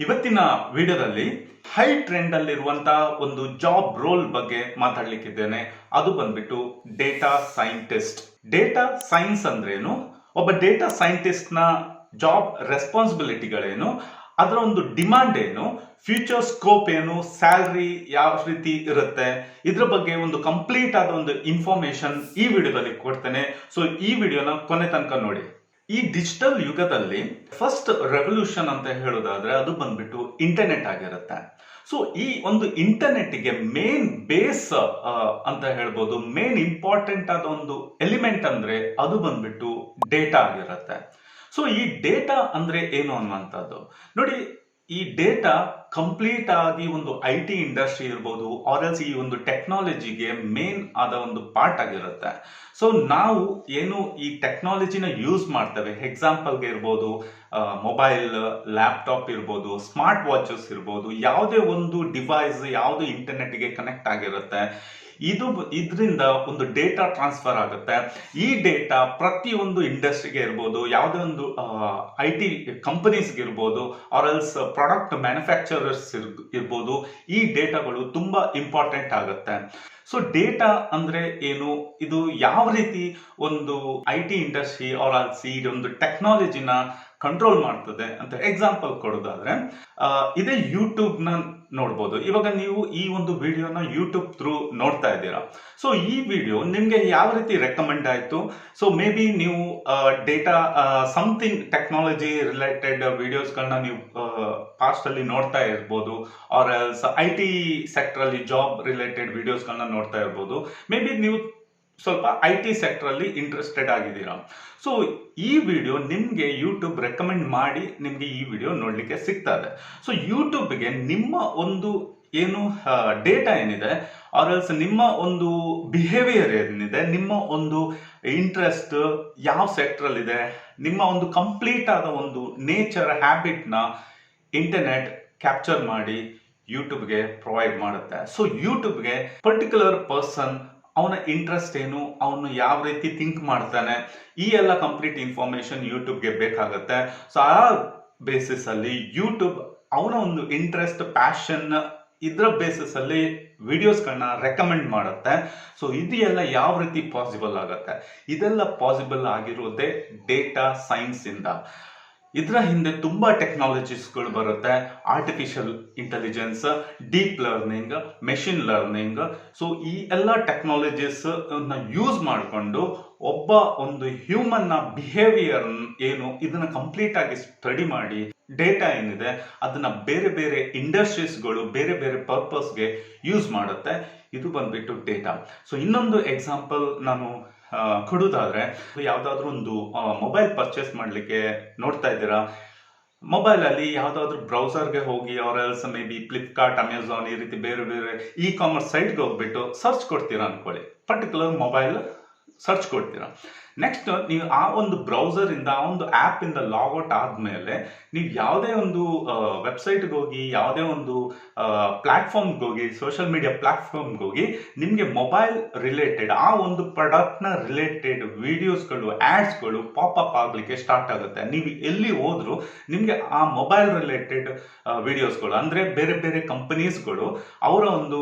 ಇವತ್ತಿನ ವಿಡಿಯೋದಲ್ಲಿ high trend ಅಲ್ಲಿರುವಂತಹ ಒಂದು ಜಾಬ್ ರೋಲ್ ಬಗ್ಗೆ ಮಾತಾಡ್ಲಿಕ್ಕಿದ್ದೇನೆ. ಅದು ಬಂದ್ಬಿಟ್ಟು ಡೇಟಾ ಸೈಂಟಿಸ್ಟ್. ಡೇಟಾ ಸೈನ್ಸ್ ಅಂದ್ರೇನು, ಒಬ್ಬ ಡೇಟಾ ಸೈಂಟಿಸ್ಟ್ ನ ಜಾಬ್ ರೆಸ್ಪಾನ್ಸಿಬಿಲಿಟಿಗಳೇನು, ಅದರ ಒಂದು ಡಿಮಾಂಡ್ ಏನು, ಫ್ಯೂಚರ್ ಸ್ಕೋಪ್ ಏನು, ಸ್ಯಾಲರಿ ಯಾವ ರೀತಿ ಇರುತ್ತೆ, ಇದ್ರ ಬಗ್ಗೆ ಒಂದು ಕಂಪ್ಲೀಟ್ ಆದ ಒಂದು ಇನ್ಫಾರ್ಮೇಶನ್ ಈ ವಿಡಿಯೋದಲ್ಲಿ ಕೊಡ್ತೇನೆ. ಸೊ ಈ ವಿಡಿಯೋನ ಕೊನೆ ತನಕ ನೋಡಿ. ಈ ಡಿಜಿಟಲ್ ಯುಗದಲ್ಲಿ ಫಸ್ಟ್ ರೆವಲ್ಯೂಷನ್ ಅಂತ ಹೇಳೋದಾದ್ರೆ ಅದು ಬಂದ್ಬಿಟ್ಟು ಇಂಟರ್ನೆಟ್ ಆಗಿರುತ್ತೆ. ಸೊ ಈ ಒಂದು ಇಂಟರ್ನೆಟ್ಗೆ ಮೇನ್ ಬೇಸ್ ಅಂತ ಹೇಳ್ಬೋದು, ಮೇನ್ ಇಂಪಾರ್ಟೆಂಟ್ ಆದ ಒಂದು ಎಲಿಮೆಂಟ್ ಅಂದ್ರೆ ಅದು ಬಂದ್ಬಿಟ್ಟು ಡೇಟಾ ಆಗಿರುತ್ತೆ. ಸೊ ಈ ಡೇಟಾ ಅಂದ್ರೆ ಏನು ಅನ್ನುವಂಥದ್ದು ನೋಡಿ, ಈ ಡೇಟಾ ಕಂಪ್ಲೀಟ್ ಆಗಿ ಒಂದು IT ಇಂಡಸ್ಟ್ರಿ ಇರ್ಬೋದು, ಆರ್ ಎಲ್ಸ್ ಈ ಒಂದು ಟೆಕ್ನಾಲಜಿಗೆ ಮೇನ್ ಆದ ಒಂದು ಪಾರ್ಟ್ ಆಗಿರುತ್ತೆ. ಸೊ ನಾವು ಏನು ಈ ಟೆಕ್ನಾಲಜಿನ ಯೂಸ್ ಮಾಡ್ತೇವೆ, ಎಕ್ಸಾಂಪಲ್ಗೆ ಇರ್ಬೋದು ಮೊಬೈಲ್, ಲ್ಯಾಪ್ಟಾಪ್ ಇರ್ಬೋದು, ಸ್ಮಾರ್ಟ್ ವಾಚಸ್ ಇರ್ಬೋದು, ಯಾವುದೇ ಒಂದು ಡಿವೈಸ್ ಯಾವುದು ಇಂಟರ್ನೆಟ್ಗೆ ಕನೆಕ್ಟ್ ಆಗಿರುತ್ತೆ, ಇದರಿಂದ ಒಂದು ಡೇಟಾ ಟ್ರಾನ್ಸ್ಫರ್ ಆಗುತ್ತೆ. ಈ ಡೇಟಾ ಪ್ರತಿಯೊಂದು ಇಂಡಸ್ಟ್ರಿಗೆ ಇರ್ಬೋದು, ಯಾವುದೇ ಒಂದು IT ಕಂಪನೀಸ್ಗೆ ಇರ್ಬೋದು, ಆರ್ ಎಲ್ಸ್ ಪ್ರಾಡಕ್ಟ್ ಮ್ಯಾನುಫ್ಯಾಕ್ಚರರ್ಸ್ ಇರ್ಬೋದು, ಈ ಡೇಟಾಗಳು ತುಂಬಾ ಇಂಪಾರ್ಟೆಂಟ್ ಆಗುತ್ತೆ. ಸೊ ಡೇಟಾ ಅಂದ್ರೆ ಏನು, ಇದು ಯಾವ ರೀತಿ ಒಂದು IT ಇಂಡಸ್ಟ್ರಿ ಆರ್ ಎಲ್ಸ್ ಈ ಒಂದು ಟೆಕ್ನಾಲಜಿನ ಕಂಟ್ರೋಲ್ ಮಾಡ್ತದೆ ಅಂತ ಎಕ್ಸಾಂಪಲ್ ಕೊಡೋದಾದ್ರೆ, ಇದೇ ಯೂಟ್ಯೂಬ್ ನ ನೋಡ್ಬೋದು. ಇವಾಗ ನೀವು ಈ ಒಂದು ವಿಡಿಯೋನ ಯೂಟ್ಯೂಬ್ ಥ್ರೂ ನೋಡ್ತಾ ಇದ್ದೀರಾ. ಸೊ ಈ ವಿಡಿಯೋ ನಿಮ್ಗೆ ಯಾವ ರೀತಿ ರೆಕಮೆಂಡ್ ಆಯ್ತು? ಸೊ ಮೇ ಬಿ ನೀವು ಡೇಟಾ ಸಮಥಿಂಗ್ ಟೆಕ್ನಾಲಜಿ ರಿಲೇಟೆಡ್ ವಿಡಿಯೋಸ್ಗಳನ್ನ ನೀವು ಪಾಸ್ಟ್ ಅಲ್ಲಿ ನೋಡ್ತಾ ಇರ್ಬೋದು, ಆರ್ ಎಲ್ಸ್ IT ಸೆಕ್ಟರ್ ಅಲ್ಲಿ ಜಾಬ್ ರಿಲೇಟೆಡ್ ವಿಡಿಯೋಸ್ಗಳನ್ನ ನೋಡ್ತಾ ಇರ್ಬೋದು. ಮೇ ಬಿ ನೀವು ಸ್ವಲ್ಪ IT ಸೆಕ್ಟರ್ ಅಲ್ಲಿ ಇಂಟ್ರೆಸ್ಟೆಡ್ ಆಗಿದ್ದೀರಾ. ಸೊ ಈ ವಿಡಿಯೋ ನಿಮ್ಗೆ ಯೂಟ್ಯೂಬ್ ರೆಕಮೆಂಡ್ ಮಾಡಿ ನಿಮ್ಗೆ ಈ ವಿಡಿಯೋ ನೋಡ್ಲಿಕ್ಕೆ ಸಿಗ್ತದೆ. ಸೊ ಯೂಟ್ಯೂಬ್ಗೆ ನಿಮ್ಮ ಒಂದು ಏನು ಡೇಟಾ ಏನಿದೆ, ಆರ್ ಎಲ್ಸ್ ನಿಮ್ಮ ಒಂದು ಬಿಹೇವಿಯರ್ ಏನಿದೆ, ನಿಮ್ಮ ಒಂದು ಇಂಟ್ರೆಸ್ಟ್ ಯಾವ ಸೆಕ್ಟರ್ ಅಲ್ಲಿ ಇದೆ, ನಿಮ್ಮ ಒಂದು ಕಂಪ್ಲೀಟ್ ಆದ ಒಂದು ನೇಚರ್ ಹ್ಯಾಬಿಟ್ ನ ಇಂಟರ್ನೆಟ್ ಕ್ಯಾಪ್ಚರ್ ಮಾಡಿ ಯೂಟ್ಯೂಬ್ಗೆ ಪ್ರೊವೈಡ್ ಮಾಡುತ್ತೆ. ಸೊ ಯೂಟ್ಯೂಬ್ಗೆ ಪರ್ಟಿಕ್ಯುಲರ್ ಪರ್ಸನ್, ಅವನ ಇಂಟ್ರೆಸ್ಟ್ ಏನು, ಅವನು ಯಾವ ರೀತಿ ಥಿಂಕ್ ಮಾಡ್ತಾನೆ, ಈ ಎಲ್ಲ ಕಂಪ್ಲೀಟ್ ಇನ್ಫಾರ್ಮೇಶನ್ ಯೂಟ್ಯೂಬ್ಗೆ ಬೇಕಾಗುತ್ತೆ. ಸೊ ಆ ಬೇಸಿಸ್ ಅಲ್ಲಿ ಯೂಟ್ಯೂಬ್ ಅವನ ಒಂದು ಇಂಟ್ರೆಸ್ಟ್, ಪ್ಯಾಷನ್, ಇದ್ರ ಬೇಸಿಸ್ ಅಲ್ಲಿ ವಿಡಿಯೋಸ್ಗಳನ್ನ ರೆಕಮೆಂಡ್ ಮಾಡುತ್ತೆ. ಸೊ ಇದು ಎಲ್ಲ ಯಾವ ರೀತಿ ಪಾಸಿಬಲ್ ಆಗುತ್ತೆ? ಇದೆಲ್ಲ ಪಾಸಿಬಲ್ ಆಗಿರೋದೇ ಡೇಟಾ ಸೈನ್ಸ್ ಇಂದ. ಇದರ ಹಿಂದೆ ತುಂಬಾ ಟೆಕ್ನಾಲಜೀಸ್ಗಳು ಬರುತ್ತೆ. Artificial intelligence, deep learning, machine learning. So ಈ ಎಲ್ಲ ಟೆಕ್ನಾಲಜೀಸ್ ಯೂಸ್ ಮಾಡಿಕೊಂಡು ಒಬ್ಬ ಒಂದು ಹ್ಯೂಮನ್ ನ ಬಿಹೇವಿಯರ್ ಏನು, ಇದನ್ನ ಕಂಪ್ಲೀಟ್ ಆಗಿ ಸ್ಟಡಿ ಮಾಡಿ ಡೇಟಾ ಏನಿದೆ ಅದನ್ನ ಬೇರೆ ಬೇರೆ ಇಂಡಸ್ಟ್ರೀಸ್ಗಳು ಬೇರೆ ಬೇರೆ ಪರ್ಪಸ್ಗೆ ಯೂಸ್ ಮಾಡುತ್ತೆ. ಇದು ಬಂದ್ಬಿಟ್ಟು ಡೇಟಾ. ಸೊ ಇನ್ನೊಂದು ಎಕ್ಸಾಂಪಲ್ ನಾನು ಕೊಡೋದಾದ್ರೆ, ಯಾವ್ದಾದ್ರು ಒಂದು ಮೊಬೈಲ್ ಪರ್ಚೇಸ್ ಮಾಡ್ಲಿಕ್ಕೆ ನೋಡ್ತಾ ಇದ್ದೀರಾ. ಮೊಬೈಲ್ ಅಲ್ಲಿ ಯಾವ್ದಾದ್ರು ಬ್ರೌಸರ್ಗೆ ಹೋಗಿ, or else maybe Flipkart, Amazon, ಈ ರೀತಿ ಬೇರೆ ಬೇರೆ ಕಾಮರ್ಸ್ ಸೈಟ್ಗೆ ಹೋಗ್ಬಿಟ್ಟು ಸರ್ಚ್ ಕೊಡ್ತೀರಾ ಅನ್ಕೊಳ್ಳಿ, ಪರ್ಟಿಕ್ಯುಲರ್ ಮೊಬೈಲ್ ಸರ್ಚ್ ಕೊಡ್ತೀರಾ. ನೆಕ್ಸ್ಟ್ ನೀವು ಆ ಒಂದು ಬ್ರೌಸರ್ ಇಂದ, ಆ ಒಂದು ಆಪ್ ಇಂದ ಲಾಗ್ಔಟ್ ಆದ್ಮೇಲೆ ನೀವು ಯಾವುದೇ ಒಂದು ವೆಬ್ಸೈಟ್ಗೆ ಹೋಗಿ, ಯಾವುದೇ ಒಂದು ಪ್ಲಾಟ್ಫಾರ್ಮ್ಗೆ ಹೋಗಿ, ಸೋಷಿಯಲ್ ಮೀಡಿಯಾ ಪ್ಲಾಟ್ಫಾರ್ಮ್ಗೆ ಹೋಗಿ, ನಿಮ್ಗೆ ಮೊಬೈಲ್ ರಿಲೇಟೆಡ್ ಆ ಒಂದು ಪ್ರಾಡಕ್ಟ್ ನ ರಿಲೇಟೆಡ್ ವಿಡಿಯೋಸ್ಗಳು, ಆಡ್ಸ್ಗಳು ಪಾಪಪ್ ಆಗ್ಲಿಕ್ಕೆ ಸ್ಟಾರ್ಟ್ ಆಗುತ್ತೆ. ನೀವು ಎಲ್ಲಿ ಹೋದ್ರು ನಿಮ್ಗೆ ಆ ಮೊಬೈಲ್ ರಿಲೇಟೆಡ್ ವಿಡಿಯೋಸ್ಗಳು, ಅಂದ್ರೆ ಬೇರೆ ಬೇರೆ ಕಂಪನೀಸ್ಗಳು ಅವರ ಒಂದು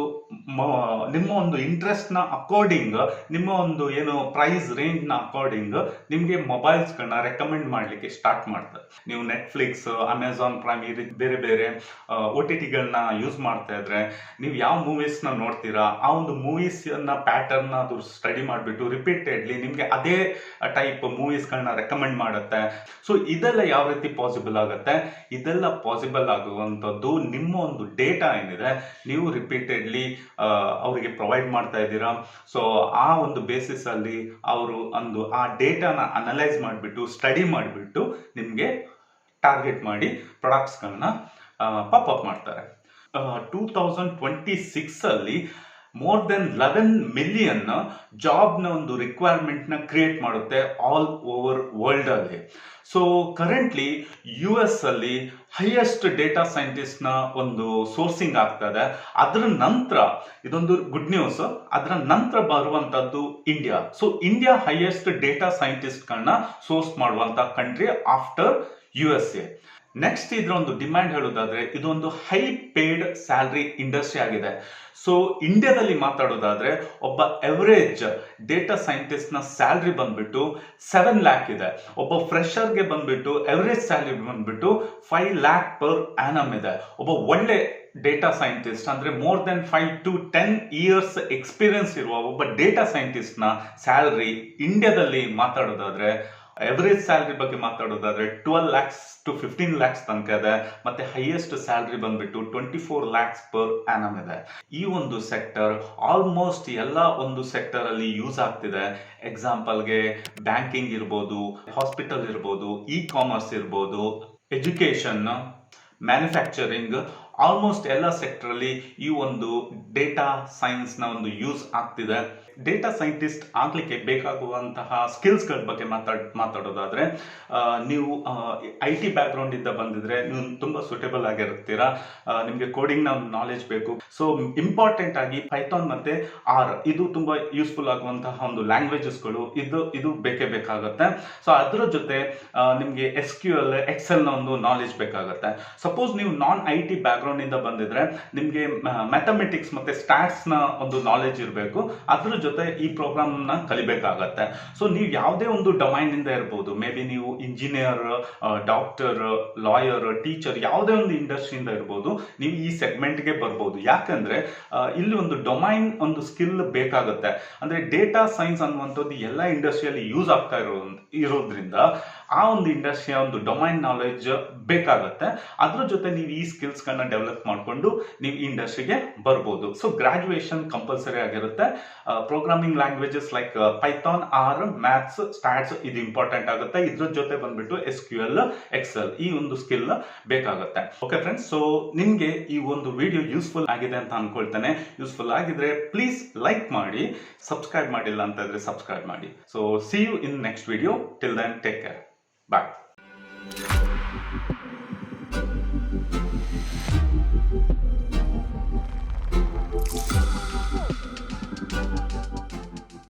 ನಿಮ್ಮ ಒಂದು ಇಂಟ್ರೆಸ್ಟ್ ನ ಅಕಾರ್ಡಿಂಗ್, ನಿಮ್ಮ ಒಂದು ಏನು ಪ್ರೈಸ್ ರೇಂಜ್ ನ ಅಕಾರ್ಡಿಂಗ್ ನಿಮ್ಗೆ ಮೊಬೈಲ್ಸ್ ಗಳನ್ನ ರೆಕಮೆಂಡ್ ಮಾಡ್ಲಿಕ್ಕೆ ಸ್ಟಾರ್ಟ್ ಮಾಡ್ತಾರೆ. ನೀವು ನೆಟ್ಫ್ಲಿಕ್ಸ್, ಅಮೆಝಾನ್ ಪ್ರೈಮ್, ಈ ರೀತಿ ಬೇರೆ ಬೇರೆ OTT ಗಳನ್ನ ಯೂಸ್ ಮಾಡ್ತಾ ಇದ್ರೆ ನೀವು ಯಾವ ಮೂವೀಸ್ ನ ನೋಡ್ತೀರಾ, ಆ ಒಂದು ಮೂವೀಸ್ ನ ಪ್ಯಾಟರ್ನ್ ಅದು ಸ್ಟಡಿ ಮಾಡಿಬಿಟ್ಟು ರಿಪೀಟೆಡ್ಲಿ ನಿಮ್ಗೆ ಅದೇ ಟೈಪ್ ಮೂವೀಸ್ ಗಳನ್ನ ರೆಕಮೆಂಡ್ ಮಾಡುತ್ತೆ. ಸೊ ಇದೆಲ್ಲ ಯಾವ ರೀತಿ ಪಾಸಿಬಲ್ ಆಗುತ್ತೆ? ಇದೆಲ್ಲ ಪಾಸಿಬಲ್ ಆಗುವಂತದ್ದು ನಿಮ್ಮ ಒಂದು ಡೇಟಾ ಏನಿದೆ ನೀವು ರಿಪೀಟೆಡ್ಲಿ ಅವರಿಗೆ ಪ್ರೊವೈಡ್ ಮಾಡ್ತಾ ಇದ್ದೀರಾ. ಸೊ ಆ ಒಂದು ಬೇಸಿಸ್ ಅಲ್ಲಿ ಅವರು ಒಂದು ಆ ಡೇಟಾನ ಅನಲೈಸ್ ಮಾಡಿಬಿಟ್ಟು, ಸ್ಟಡಿ ಮಾಡಿಬಿಟ್ಟು ನಿಮ್ಗೆ ಟಾರ್ಗೆಟ್ ಮಾಡಿ ಪ್ರಾಡಕ್ಟ್ಸ್ಗಳನ್ನ ಪಾಪಪ್ ಮಾಡ್ತಾರೆ. 2026 ಅಲ್ಲಿ ಮೋರ್ ದೆನ್ 11 ಮಿಲಿಯನ್ ಜಾಬ್ನ ಒಂದು ರಿಕ್ವೈರ್ಮೆಂಟ್ ನ ಕ್ರಿಯೇಟ್ ಮಾಡುತ್ತೆ ಆಲ್ ಓವರ್ ವರ್ಲ್ಡ್ ಅಲ್ಲಿ. ಸೊ ಕರೆಂಟ್ಲಿ US ಅಲ್ಲಿ ಹೈಯೆಸ್ಟ್ ಡೇಟಾ ಸೈಂಟಿಸ್ಟ್ ನ ಒಂದು ಸೋರ್ಸಿಂಗ್ ಆಗ್ತದೆ. ಅದರ ನಂತರ ಇದೊಂದು ಗುಡ್ ನ್ಯೂಸ್, ಅದರ ನಂತರ ಬರುವಂತದ್ದು India. So India highest data scientist ಗಳನ್ನ ಸೋರ್ಸ್ ಮಾಡುವಂತ ಕಂಟ್ರಿ ಆಫ್ಟರ್ USA. ನೆಕ್ಸ್ಟ್ ಇದ್ರ ಒಂದು ಡಿಮ್ಯಾಂಡ್ ಹೇಳೋದಾದ್ರೆ ಇದೊಂದು ಹೈ ಪೇಡ್ ಸ್ಯಾಲರಿ ಇಂಡಸ್ಟ್ರಿ ಆಗಿದೆ. ಸೊ ಇಂಡಿಯಾದಲ್ಲಿ ಮಾತಾಡೋದಾದ್ರೆ ಒಬ್ಬ ಎವರೇಜ್ ಡೇಟಾ ಸೈಂಟಿಸ್ಟ್ ನ ಸ್ಯಾಲರಿ ಬಂದ್ಬಿಟ್ಟು 7 lakh ಇದೆ. ಒಬ್ಬ ಫ್ರೆಶರ್ಗೆ ಬಂದ್ಬಿಟ್ಟು ಎವರೇಜ್ ಸ್ಯಾಲರಿ ಬಂದ್ಬಿಟ್ಟು 5 lakh ಪರ್ ಆನಮ್ ಇದೆ. ಒಬ್ಬ ಒಳ್ಳೆ ಡೇಟಾ ಸೈಂಟಿಸ್ಟ್ ಅಂದ್ರೆ more than 5 to 10 years experience ಇರುವ ಒಬ್ಬ ಡೇಟಾ ಸೈಂಟಿಸ್ಟ್ ನ ಸ್ಯಾಲರಿ ಇಂಡಿಯಾದಲ್ಲಿ ಮಾತಾಡೋದಾದ್ರೆ ಎವರೇಜ್ ಸ್ಯಾಲರಿ ಬಗ್ಗೆ ಮಾತಾಡೋದಾದ್ರೆ 12 lakhs to 15 lakhs ತನಕ ಇದೆ. ಮತ್ತೆ ಹೈಯೆಸ್ಟ್ ಸ್ಯಾಲರಿ ಬಂದ್ಬಿಟ್ಟು 24 lakhs ಪರ್ ಆನಮ್ ಇದೆ. ಈ ಒಂದು ಸೆಕ್ಟರ್ ಆಲ್ಮೋಸ್ಟ್ ಎಲ್ಲ ಒಂದು ಸೆಕ್ಟರ್ ಅಲ್ಲಿ ಯೂಸ್ ಆಗ್ತಿದೆ. ಎಕ್ಸಾಂಪಲ್ಗೆ ಬ್ಯಾಂಕಿಂಗ್ ಇರ್ಬೋದು, ಹಾಸ್ಪಿಟಲ್ ಇರ್ಬೋದು, ಇ ಕಾಮರ್ಸ್ ಇರ್ಬೋದು, ಎಜುಕೇಶನ್, ಮ್ಯಾನುಫ್ಯಾಕ್ಚರಿಂಗ್, ಆಲ್ಮೋಸ್ಟ್ ಎಲ್ಲ ಸೆಕ್ಟರ್ ಅಲ್ಲಿ ಈ ಒಂದು ಡೇಟಾ ಸೈನ್ಸ್ ನ ಒಂದು ಯೂಸ್ ಆಗ್ತಿದೆ. ಡೇಟಾ ಸೈಂಟಿಸ್ಟ್ ಆಗ್ಲಿಕ್ಕೆ ಬೇಕಾಗುವಂತಹ ಸ್ಕಿಲ್ಸ್ ಗಳ ಬಗ್ಗೆ ಮಾತಾಡೋದಾದ್ರೆ ನೀವು IT ಬ್ಯಾಕ್ ಗ್ರೌಂಡ್ ಇಂದ ಬಂದಿದ್ರೆ ನೀವು ತುಂಬಾ ಸೂಟೇಬಲ್ ಆಗಿರ್ತೀರಾ. ನಿಮ್ಗೆ ಕೋಡಿಂಗ್ ನ ನಾಲೆಜ್ ಬೇಕು. ಸೊ ಇಂಪಾರ್ಟೆಂಟ್ ಆಗಿ ಪೈಥಾನ್ ಮತ್ತೆ ಆರ್ ಇದು ತುಂಬಾ ಯೂಸ್ಫುಲ್ ಆಗುವಂತಹ ಒಂದು ಲ್ಯಾಂಗ್ವೇಜಸ್ ಗಳು ಇದು ಬೇಕೇ ಬೇಕಾಗುತ್ತೆ. ಸೊ ಅದರ ಜೊತೆ ನಿಮ್ಗೆ SQL, ಎಕ್ಸೆಲ್ ನ ಒಂದು ನಾಲೆಜ್ ಬೇಕಾಗುತ್ತೆ. ಸಪೋಸ್ ನೀವು ನಾನ್ IT ಬ್ಯಾಕ್ ಗ್ರೌಂಡ್ ಇಂದ ಬಂದಿದ್ರೆ ನಿಮ್ಗೆ ಮ್ಯಾಥಮೆಟಿಕ್ಸ್ ಮತ್ತೆ ಸ್ಟಾಟ್ಸ್ ನ ಒಂದು ನಾಲೆಜ್ ಇರಬೇಕು. ಅದ್ರ ಜೊತೆ ಈ ಪ್ರೋಗ್ರಾಮ್ ನ ಕಲಿಬೇಕಾಗತ್ತೆ. ಸೊ ನೀವು ಯಾವುದೇ ಒಂದು ಡೊಮೈನ್ ಇಂದ ಇರಬಹುದು, ಮೇ ಬಿ ನೀವು ಇಂಜಿನಿಯರ್, ಡಾಕ್ಟರ್, ಲಾಯರ್, ಟೀಚರ್, ಯಾವುದೇ ಒಂದು ಇಂಡಸ್ಟ್ರಿಯಿಂದ ಇರಬಹುದು, ನೀವು ಈ ಸೆಗ್ಮೆಂಟ್ ಗೆ ಬರ್ಬೋದು. ಯಾಕಂದ್ರೆ ಇಲ್ಲಿ ಒಂದು ಡೊಮೈನ್ ಒಂದು ಸ್ಕಿಲ್ ಬೇಕಾಗುತ್ತೆ. ಅಂದ್ರೆ ಡೇಟಾ ಸೈನ್ಸ್ ಅನ್ನುವಂಥದ್ದು ಎಲ್ಲ ಇಂಡಸ್ಟ್ರಿಯಲ್ಲಿ ಯೂಸ್ ಆಗ್ತಾ ಇರೋದ್ರಿಂದ ಆ ಒಂದು ಇಂಡಸ್ಟ್ರಿಯ ಒಂದು ಡೊಮೈನ್ ನಾಲೆಜ್ ಬೇಕಾಗುತ್ತೆ. ಅದ್ರ ಜೊತೆ ನೀವು ಈ ಸ್ಕಿಲ್ಸ್ ಗಳನ್ನ ಡೆವಲಪ್ ಮಾಡಿಕೊಂಡು ನೀವು ಈ ಇಂಡಸ್ಟ್ರಿಗೆ ಬರ್ಬೋದು. ಸೊ ಗ್ರಾಜುಯೇಷನ್ ಕಂಪಲ್ಸರಿ ಆಗಿರುತ್ತೆ. Programming languages like Python, R, maths, stats ಇದು ಇಂಪಾರ್ಟೆಂಟ್ ಆಗುತ್ತೆ. ಇದ್ರ ಜೊತೆ ಬಂದ್ಬಿಟ್ಟು SQL, ಎಕ್ಸೆಲ್ ಈ ಒಂದು ಸ್ಕಿಲ್ ಬೇಕಾಗುತ್ತೆ. ಓಕೆ ಫ್ರೆಂಡ್ಸ್, ಸೊ ನಿಮ್ಗೆ ಈ ಒಂದು ವಿಡಿಯೋ ಯೂಸ್ಫುಲ್ ಆಗಿದೆ ಅಂತ ಅನ್ಕೊಳ್ತೇನೆ. ಯೂಸ್ಫುಲ್ ಆಗಿದ್ರೆ ಪ್ಲೀಸ್ ಲೈಕ್ ಮಾಡಿ, ಸಬ್ಸ್ಕ್ರೈಬ್ ಮಾಡಿಲ್ಲ ಅಂತ ಇದ್ರೆ ಸಬ್ಸ್ಕ್ರೈಬ್ ಮಾಡಿ. So see you in next video. Till then take care. Bye.